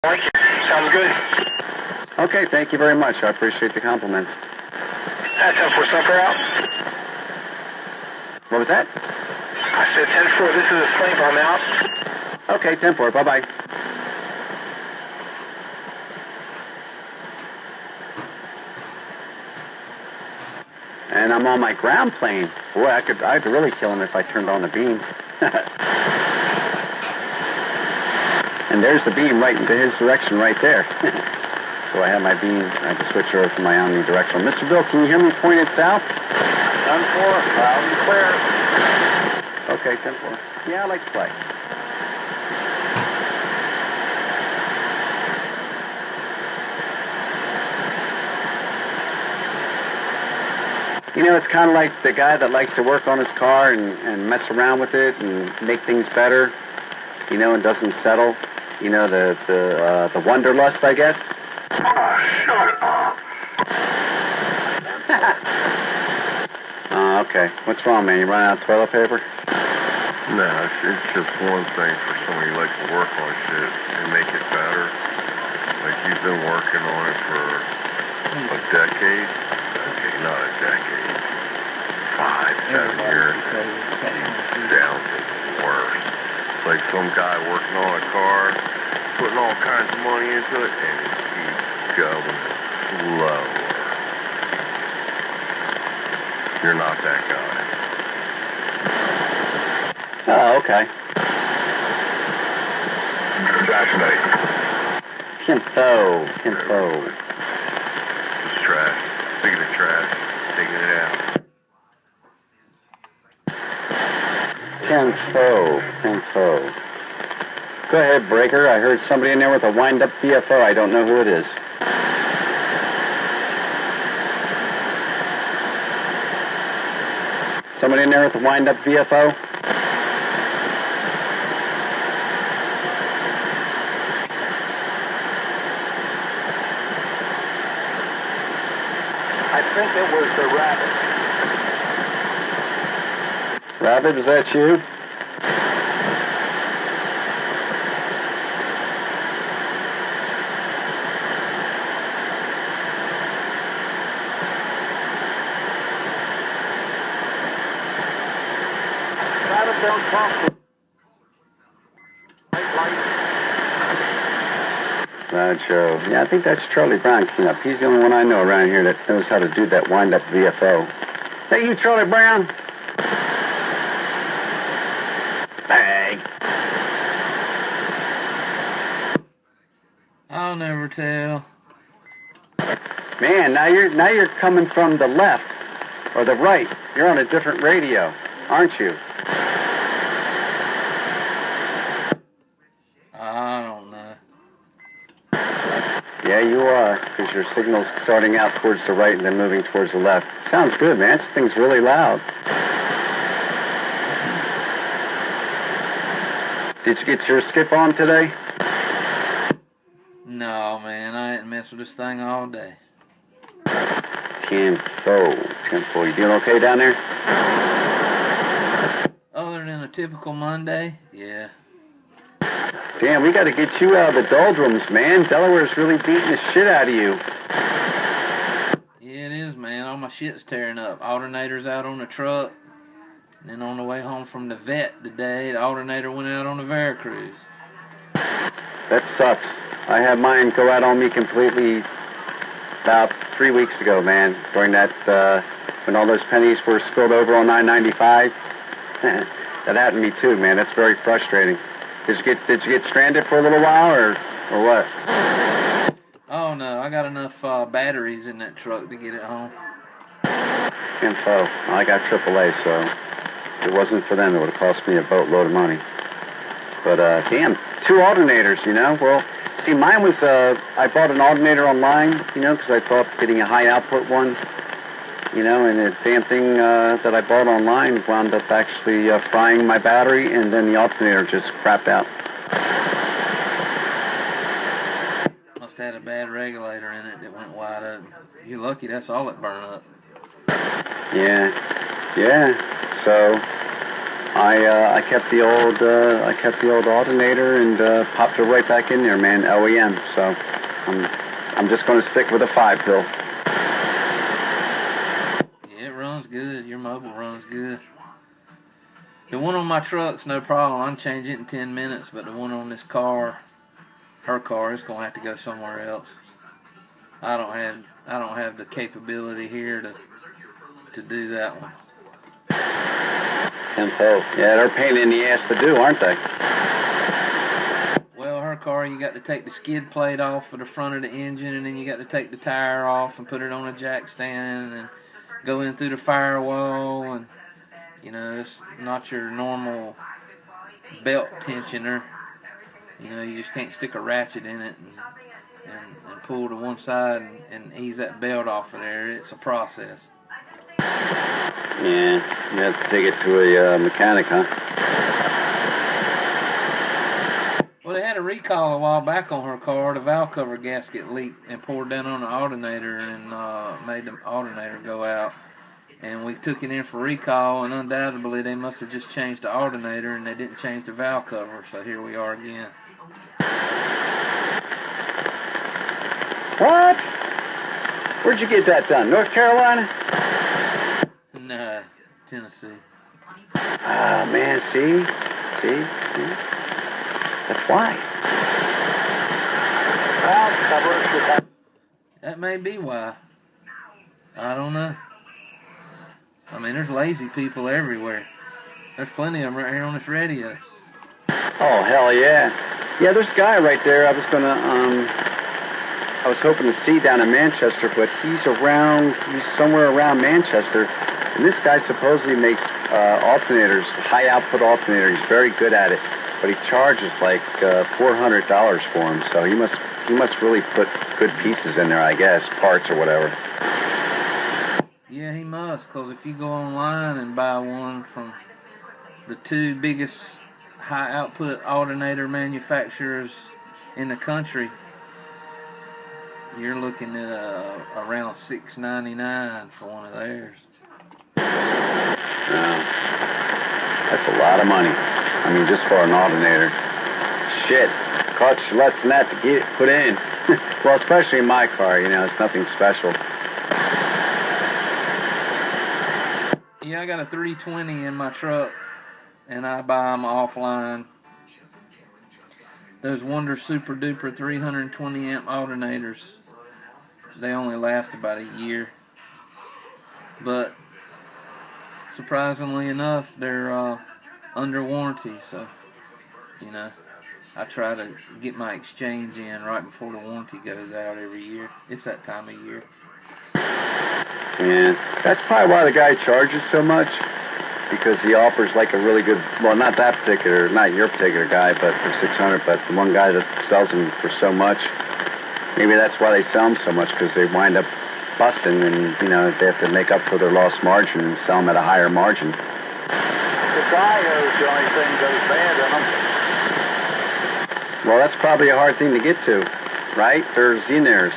Thank you. Sounds good. Okay, thank you very much. I appreciate the compliments. That's 10-4, Sniper out. What was that? I said 10-4, this is a Sniper, I'm out. Okay, 10-4, bye-bye. And I'm on my ground plane. Boy, I'd really kill him if I turned on the beam. And there's the beam right into his direction right there. So I have my beam. I have to switch over to my omnidirectional. Mr. Bill, can you hear me pointed south? 10-4, loud and clear. Okay, 10-4. Yeah, I like to play. You know, it's kind of like the guy that likes to work on his car and mess around with it and make things better, you know, and doesn't settle. You know, the wanderlust, I guess. Oh, shut up. Okay. What's wrong, man? You running out of toilet paper? No, it's just one thing for somebody who likes to work on shit and make it better. Like, you've been working on it for a decade. Okay, not a decade. 5, 7 years. Down to the worst. Like some guy working on a car, putting all kinds of money into it, and it keeps going slower. You're not that guy. Oh, okay. Trash night. Kimpo. It's trash. Speaking of trash, taking it out. Kimpo. Go ahead, Breaker. I heard somebody in there with a wind-up VFO. I don't know who it is. Somebody in there with a wind-up VFO? I think it was the Rabbit. Rabbit, is that you? Rabbit don't talk to. Joe. Yeah, I think that's Charlie Brown cleanup. He's the only one I know around here that knows how to do that wind-up VFO. Hey, you, Charlie Brown. Bang. I'll never tell. Man, now you're coming from the left or the right. You're on a different radio, aren't you? I don't know. Yeah, you are, because your signal's starting out towards the right and then moving towards the left. Sounds good, man. This thing's really loud. Did you get your skip on today? No, man, I ain't messed with this thing all day. Tempo. You doing okay down there? Other than a typical Monday, yeah. Damn, we got to get you out of the doldrums, man. Delaware's really beating the shit out of you. Yeah, it is, man. All my shit's tearing up. Alternator's out on the truck. And then on the way home from the vet today, the alternator went out on the Veracruz. That sucks. I had mine go out on me completely about 3 weeks ago, man. During that, when all those pennies were spilled over on 995. That happened to me too, man. That's very frustrating. Did you get stranded for a little while, or what? Oh, no. I got enough batteries in that truck to get it home. Info. Well, I got AAA, so if it wasn't for them, it would have cost me a boatload of money. But, damn, 2 alternators, you know? Well, see, mine was, I bought an alternator online, you know, because I thought getting a high output one, you know, and the damn thing that I bought online wound up actually frying my battery, and then the alternator just crapped out. Must have had a bad regulator in it that went wide open. You're lucky that's all it burned up. Yeah. So, I kept the old alternator and popped it right back in there, man. OEM. So I'm just going to stick with a 5-pill. Yeah, it runs good. Your mobile runs good. The one on my truck's no problem. I can change it in 10 minutes, but the one on this car, her car, it's gonna have to go somewhere else. I don't have the capability here to do that one. Info. Yeah, they're a pain in the ass to do, aren't they? Well, her car, you got to take the skid plate off of the front of the engine, and then you got to take the tire off and put it on a jack stand and go in through the firewall, and you know, it's not your normal belt tensioner. You know, you just can't stick a ratchet in it and pull to one side and ease that belt off of there. It's a process. Yeah, you have to take it to a mechanic, huh? Well, they had a recall a while back on her car. The valve cover gasket leaked and poured down on the alternator and made the alternator go out. And we took it in for recall, and undoubtedly they must have just changed the alternator and they didn't change the valve cover. So here we are again. What? Where'd you get that done? North Carolina? No, Tennessee. Ah, man, see? That's why. That may be why. I don't know. I mean, there's lazy people everywhere. There's plenty of them right here on this radio. Oh, hell yeah. Yeah, there's a guy right there I was hoping to see down in Manchester, but he's somewhere around Manchester, and this guy supposedly makes alternators, high output alternators. He's very good at it, but he charges like $400 for them, so he must really put good pieces in there, I guess, parts or whatever. Yeah, he must, because if you go online and buy one from the two biggest high output alternator manufacturers in the country, you're looking at around $6.99 for one of theirs. That's a lot of money. I mean, just for an alternator. Shit, costs less than that to get it put in. Well, especially in my car, you know, it's nothing special. Yeah, I got a 320 in my truck, and I buy them offline. Those Wonder Super Duper 320 amp alternators, they only last about a year. But surprisingly enough, they're under warranty, so, you know, I try to get my exchange in right before the warranty goes out every year. It's that time of year. Yeah, that's probably why the guy charges so much, because he offers like a really good, well, not your particular guy, but for $600, but the one guy that sells them for so much. Maybe that's why they sell them so much, because they wind up busting and, you know, they have to make up for their lost margin and sell them at a higher margin. The diode is the only thing goes bad in them. Well, that's probably a hard thing to get to, right? They're Zenairs.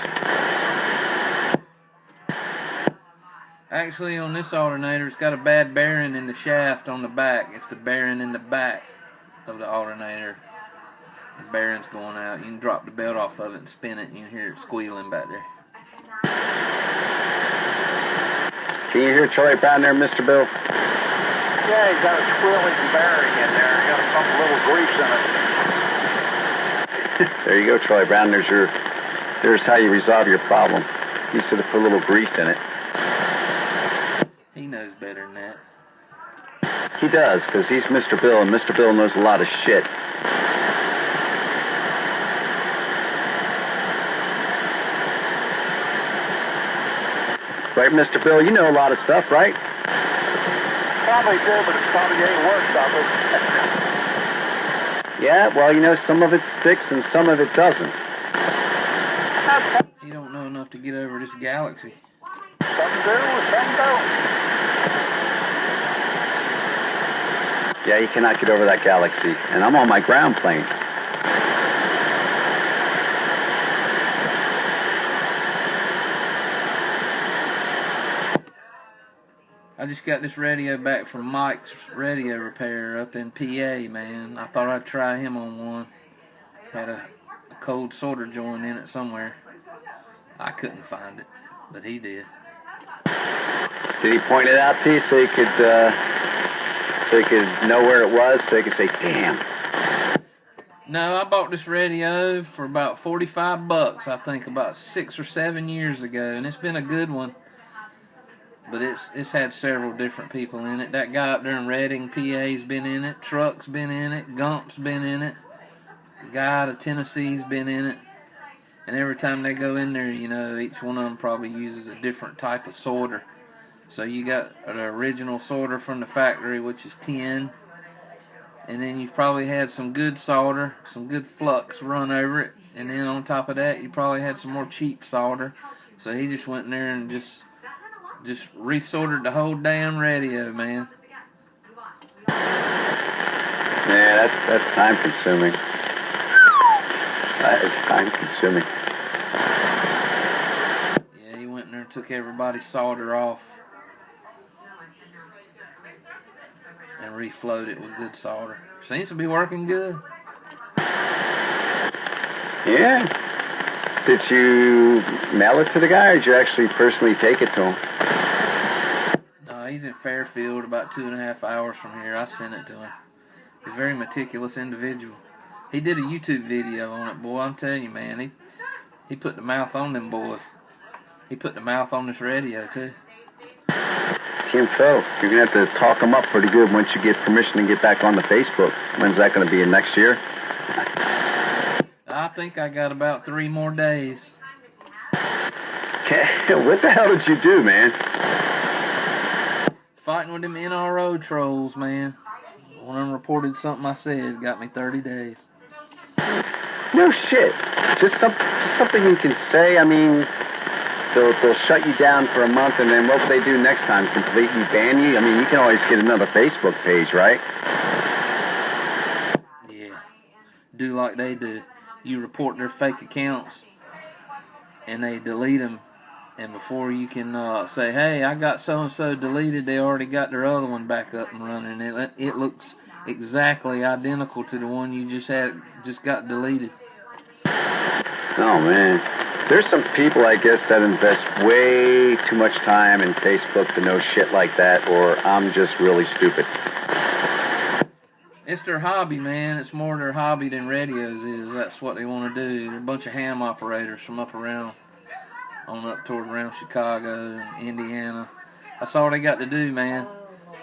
Actually, on this alternator, it's got a bad bearing in the shaft on the back. It's the bearing in the back of the alternator. The bearing's going out. You can drop the belt off of it and spin it, and you can hear it squealing back there. Can you hear Charlie Brown there, Mr. Bill? Yeah, he's got a squealing bearing in there. He's got some little grease in it. There you go, Charlie Brown. There's how you resolve your problem. You should have put a little grease in it. He knows better than that. He does, because he's Mr. Bill, and Mr. Bill knows a lot of shit. Right, Mr. Bill? You know a lot of stuff, right? Probably do, but it's probably ain't worth of it. Yeah, well, you know, some of it sticks and some of it doesn't. You don't know enough to get over this galaxy. Some do, some don't. Yeah, you cannot get over that galaxy. And I'm on my ground plane. I just got this radio back from Mike's radio repair up in PA, man. I thought I'd try him on one. Had a cold solder joint in it somewhere. I couldn't find it, but he did. Did he point it out to you so you could know where it was, so you could say, damn? No, I bought this radio for about $45, I think, about 6 or 7 years ago, and it's been a good one. But it's had several different people in it. That guy up there in Reading, PA's been in it. Truck's been in it. Gump's been in it. The guy out of Tennessee's been in it. And every time they go in there, you know, each one of them probably uses a different type of sorter. So you got an original sorter from the factory, which is 10. And then you've probably had some good solder, some good flux run over it. And then on top of that, you probably had some more cheap solder. So he just went in there and just resorted the whole damn radio, man. Yeah, that's time consuming. That is time consuming. Yeah, he went in there and took everybody's solder off and reflowed it with good solder. Seems to be working good. Yeah. Did you mail it to the guy, or did you actually personally take it to him? No, he's in Fairfield, about 2.5 hours from here. I sent it to him. He's a very meticulous individual. He did a YouTube video on it, boy. I'm telling you, man. He put the mouth on them boys. He put the mouth on this radio, too. Tim Phil, you're going to have to talk him up pretty good once you get permission to get back on the Facebook. When's that going to be, next year? I think I got about 3 more days. What the hell did you do, man? Fighting with them NRO trolls, man. One of them reported something I said, got me 30 days. No shit. Just something you can say. I mean, they'll shut you down for a month, and then what will they do next time? Completely ban you? I mean, you can always get another Facebook page, right? Yeah. Do like they do. You report their fake accounts, and they delete them. And before you can say, hey, I got so-and-so deleted, they already got their other one back up and running. It looks exactly identical to the one you just got deleted. Oh, man. There's some people, I guess, that invest way too much time in Facebook to know shit like that, or I'm just really stupid. It's their hobby, man. It's more their hobby than radios is. That's what they want to do. They're a bunch of ham operators from up around Chicago and Indiana. That's all they got to do, man.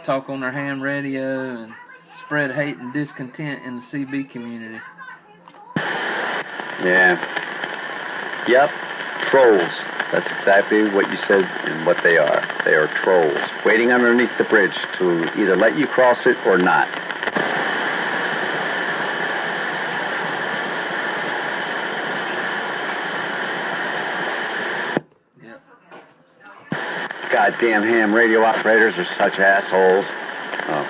Talk on their ham radio and spread hate and discontent in the CB community. Yeah. Yep. Trolls. That's exactly what you said and what they are. They are trolls, waiting underneath the bridge to either let you cross it or not. Goddamn ham radio operators are such assholes. Oh,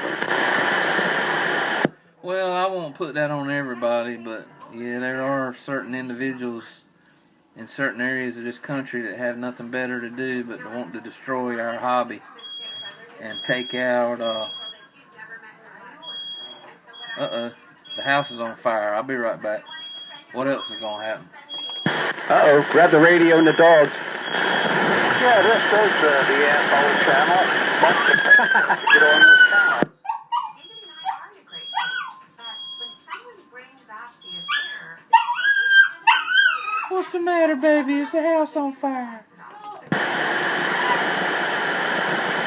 sorry. Well, I won't put that on everybody, but yeah, there are certain individuals in certain areas of this country that have nothing better to do but to want to destroy our hobby and take out, the house is on fire. I'll be right back. What else is going to happen? Uh-oh, grab the radio and the dogs. Yeah, this is the asshole channel. Get on this channel. What's the matter, baby? Is the house on fire?